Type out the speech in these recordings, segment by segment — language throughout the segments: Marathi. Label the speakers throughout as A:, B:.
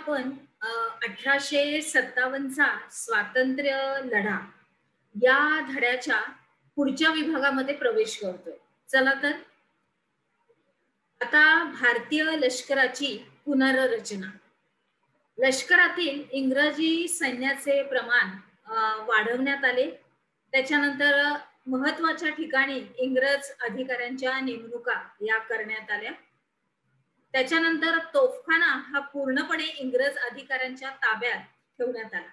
A: आपण 1857चा स्वातंत्र्य लढा या धड्याच्या पुढच्या विभागामध्ये प्रवेश करतोय. चला तर आता भारतीय लष्कराची पुनर्रचना. लष्करातील इंग्रजी सैन्याचे प्रमाण वाढवण्यात आले. त्याच्यानंतर महत्वाच्या ठिकाणी इंग्रज अधिकाऱ्यांच्या नेमणुका या करण्यात आल्या. त्याच्यानंतर तोफखाना हा पूर्णपणे इंग्रज अधिकाऱ्यांच्या ताब्यात ठेवण्यात आला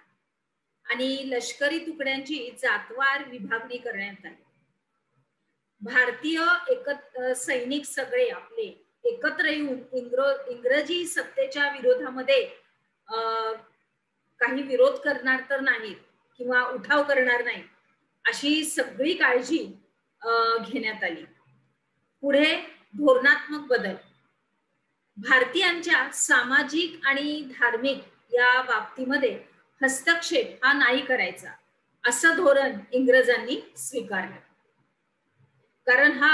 A: आणि लष्करी तुकड्यांची जातवार विभागणी करण्यात आली. भारतीय सैनिक सगळे आपले एकत्र येऊन इंग्रजी सत्तेच्या विरोधामध्ये काही विरोध करणार तर नाहीत किंवा उठाव करणार नाही अशी सगळी काळजी घेण्यात आली. पुढे धोरणात्मक बदल. भारतीयांच्या सामाजिक आणि धार्मिक या बाबतीमध्ये हस्तक्षेप हा नाही करायचा असं धोरण इंग्रजांनी स्वीकारलं. कारण हा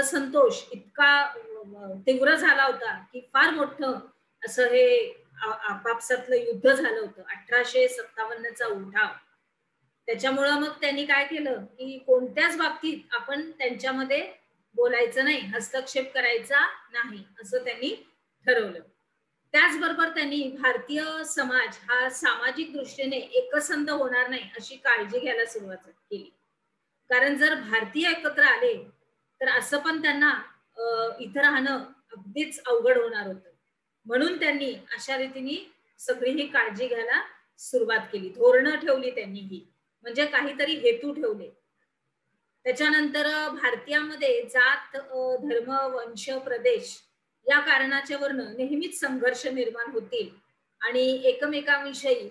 A: असंतोष इतका तीव्र झाला होता की फार मोठं असं हे आपापसातलं युद्ध झालं होतं 1857चा उठाव. त्याच्यामुळं मग त्यांनी काय केलं की कोणत्याच बाबतीत आपण त्यांच्यामध्ये बोलायचं नाही, हस्तक्षेप करायचा नाही असं त्यांनी ठरवलं. त्याचबरोबर त्यांनी भारतीय समाज हा सामाजिक दृष्टीने एकसंध होणार नाही अशी काळजी घ्यायला सुरुवात केली. कारण जर भारतीय एकत्र आले तर असं पण त्यांना इथं राहणं अगदीच अवघड होणार होतं. म्हणून त्यांनी अशा रीतीने सगळी ही काळजी घ्यायला सुरुवात केली. धोरणं ठेवली त्यांनी ही, म्हणजे काहीतरी हेतू ठेवले. त्याच्यानंतर भारतीयामध्ये जात, धर्म, वंश, प्रदेश या कारणाच्या वरनं नेहमीच संघर्ष निर्माण होतील आणि एकमेकांविषयी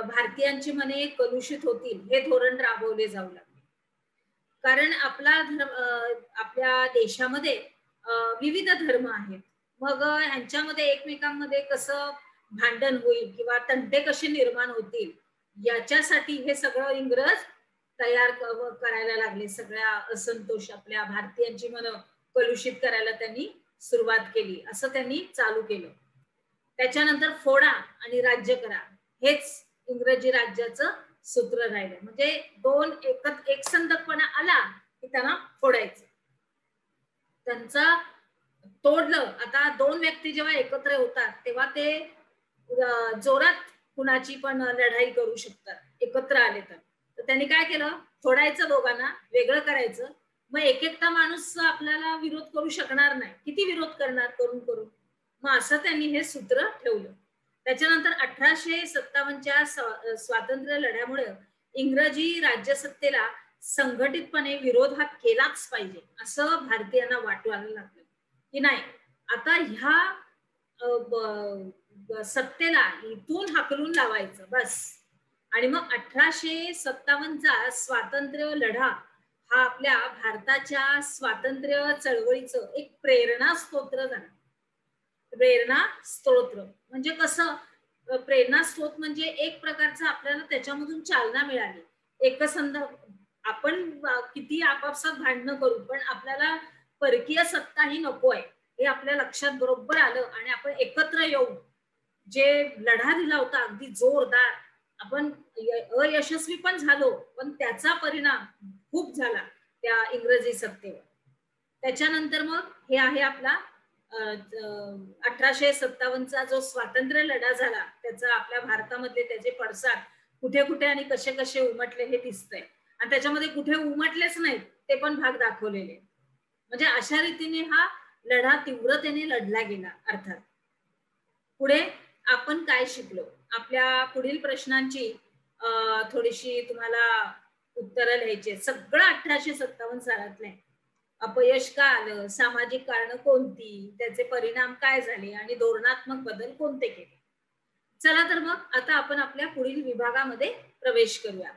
A: भारतीयांची मने कलुषित होतील हे धोरण राबवले जाऊ लागले. कारण आपल्या देशामध्ये विविध धर्म आहेत. मग यांच्यामध्ये एकमेकांमध्ये कसं भांडण होईल किंवा तंटे कसे निर्माण होतील याच्यासाठी हे सगळं इंग्रज तयार करायला लागले. सगळ्या असंतोष आपल्या भारतीयांची मन कलुषित करायला त्यांनी सुरुवात केली. असं त्यांनी चालू केलं. त्याच्यानंतर फोडा आणि राज्य करा हेच इंग्रजी राज्याचं सूत्र राहिलं. म्हणजे दोन एकसंधपणा आला की त्यांना फोडायचं. त्यांचा तोडलं. आता दोन व्यक्ती जेव्हा एकत्र होतात तेव्हा ते जोरात कुणाची पण लढाई करू शकतात एकत्र आले तर त्यांनी काय केलं, फोडायचं, दोघांना वेगळं करायचं. मग एकटा माणूस आपल्याला विरोध करू शकणार नाही, किती विरोध करणार करून करून. मग असं त्यांनी हे सूत्र ठेवलं. त्याच्यानंतर 1857च्या स्वातंत्र्य लढ्यामुळे इंग्रजी राज्यसत्तेला संघटितपणे विरोध हा केलाच पाहिजे असं भारतीयांना वाटवायला लागलं की नाही, आता ह्या सत्तेला इथून हाकलून लावायचं बस. आणि मग 1857चा स्वातंत्र्य लढा हा आपल्या भारताच्या स्वातंत्र्य चळवळीचं एक प्रेरणा स्तोत्र झाला. प्रेरणा स्तोत्र म्हणजे कसं, प्रेरणा स्त्रोत म्हणजे एक प्रकारचं आपल्याला त्याच्यामधून चालना मिळाली. एकसंध आपण किती आपापसात भांडणं करू पण आपल्याला परकीय सत्ता ही नको आहे हे आपल्या लक्षात बरोबर आलं आणि आपण एकत्र येऊन जे लढा दिला होता अगदी जोरदार, आपण अयशस्वी पण झालो पण त्याचा परिणाम खूप झाला त्या इंग्रजी सत्तेवर. त्याच्यानंतर मग हे आहे आपला 1857चा जो स्वातंत्र्य लढा झाला त्याचा आपल्या भारतामधले त्याचे पडसाद कुठे कुठे आणि कसे कसे उमटले हे दिसतंय. आणि त्याच्यामध्ये कुठे उमटलेच नाहीत ते पण भाग दाखवलेले. म्हणजे अशा रीतीने हा लढा तीव्रतेने लढला गेला. अर्थात पुढे आपण काय शिकलो, आपल्या पुढील प्रश्नांची थोडीशी तुम्हाला उत्तरं लिहायची. सगळं 1857 सालातलं अपयश का आलं, सामाजिक कारण कोणती, त्याचे परिणाम काय झाले आणि धोरणात्मक बदल कोणते केले. चला तर मग आता आपण आपल्या पुढील विभागामध्ये प्रवेश करूया.